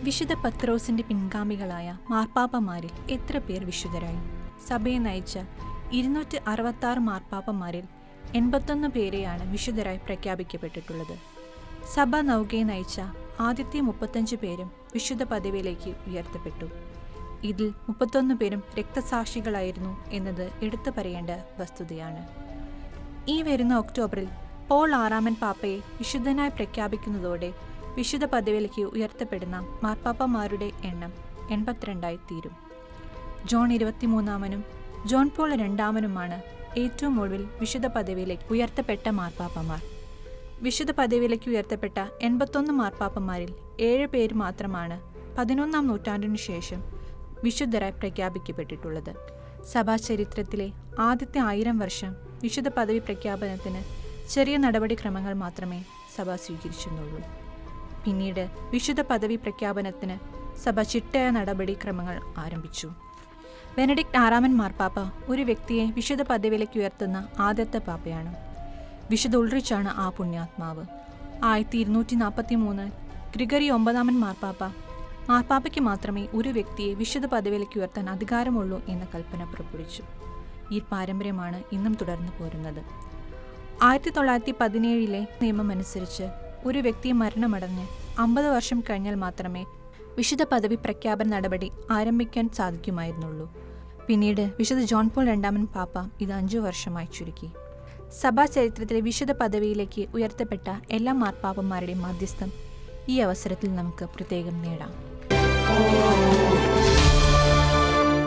വിശുദ്ധ പത്രോസിന്റെ പിൻഗാമികളായ മാർപ്പാപ്പമാരിൽ എത്ര പേർ വിശുദ്ധരായി? സഭയെ നയിച്ച 266 മാർപ്പാപ്പമാരിൽ 81 പേരെയാണ് വിശുദ്ധരായി പ്രഖ്യാപിക്കപ്പെട്ടിട്ടുള്ളത്. സഭ നൗകയെ നയിച്ച ആദ്യത്തെ 35 പേരും വിശുദ്ധ പദവിയിലേക്ക് ഉയർത്തപ്പെട്ടു. ഇതിൽ 31 പേരും രക്തസാക്ഷികളായിരുന്നു എന്നത് എടുത്തു പറയേണ്ട വസ്തുതയാണ്. ഈ വരുന്ന ഒക്ടോബറിൽ പോൾ 6 പാപ്പയെ വിശുദ്ധനായി പ്രഖ്യാപിക്കുന്നതോടെ വിശുദ്ധ പദവിയിലേക്ക് ഉയർത്തപ്പെടുന്ന മാർപ്പാപ്പമാരുടെ എണ്ണം 82 തീരും. ജോൺ 23 ജോൺ പോൾ 2 ഏറ്റവും ഒടുവിൽ വിശുദ്ധ പദവിയിലേക്ക് ഉയർത്തപ്പെട്ട മാർപ്പാപ്പമാർ. വിശുദ്ധ പദവിയിലേക്ക് ഉയർത്തപ്പെട്ട 81 മാർപ്പാപ്പമാരിൽ 7 പേര് മാത്രമാണ് 11 നൂറ്റാണ്ടിനു ശേഷം വിശുദ്ധരായി പ്രഖ്യാപിക്കപ്പെട്ടിട്ടുള്ളത്. സഭാ ചരിത്രത്തിലെ ആദ്യത്തെ 1000 വർഷം വിശുദ്ധ പദവി പ്രഖ്യാപനത്തിന് ചെറിയ നടപടിക്രമങ്ങൾ മാത്രമേ സഭ സ്വീകരിച്ചിരുന്നുള്ളൂ. പിന്നീട് വിശുദ്ധ പദവി പ്രഖ്യാപനത്തിന് സഭ ചിട്ടയായ നടപടിക്രമങ്ങൾ ആരംഭിച്ചു. ബെനഡിക്ട് 6 മാർപ്പാപ്പ ഒരു വ്യക്തിയെ വിശുദ്ധ പദവിയിലേക്ക് ഉയർത്തുന്ന ആദ്യത്തെ പാപ്പയാണ്. വിശുദ്ധ ഉൾറിച്ചാണ് ആ പുണ്യാത്മാവ്. 1243 ഗ്രിഗറി 9 മാർപ്പാപ്പയ്ക്ക് മാത്രമേ ഒരു വ്യക്തിയെ വിശുദ്ധ പദവിയിലേക്ക് ഉയർത്താൻ അധികാരമുള്ളൂ എന്ന കൽപ്പന പുറപ്പെടുവിച്ചു. ഈ പാരമ്പര്യമാണ് ഇന്നും തുടർന്നു പോരുന്നത്. 1917 നിയമം അനുസരിച്ച് ഒരു വ്യക്തി മരണമടഞ്ഞ് 50 വർഷം കഴിഞ്ഞാൽ മാത്രമേ വിശുദ്ധ പദവി പ്രഖ്യാപന നടപടി ആരംഭിക്കാൻ സാധിക്കുമായിരുന്നുള്ളൂ. പിന്നീട് വിശുദ്ധ ജോൺ പോൾ 2 പാപ്പ ഇത് 5 വർഷമായി ചുരുക്കി. സഭാ ചരിത്രത്തിലെ വിശുദ്ധ പദവിയിലേക്ക് ഉയർത്തപ്പെട്ട എല്ലാ മാർപ്പാപ്പന്മാരുടെയും മധ്യസ്ഥം ഈ അവസരത്തിൽ നമുക്ക് പ്രത്യേകം നേടാം.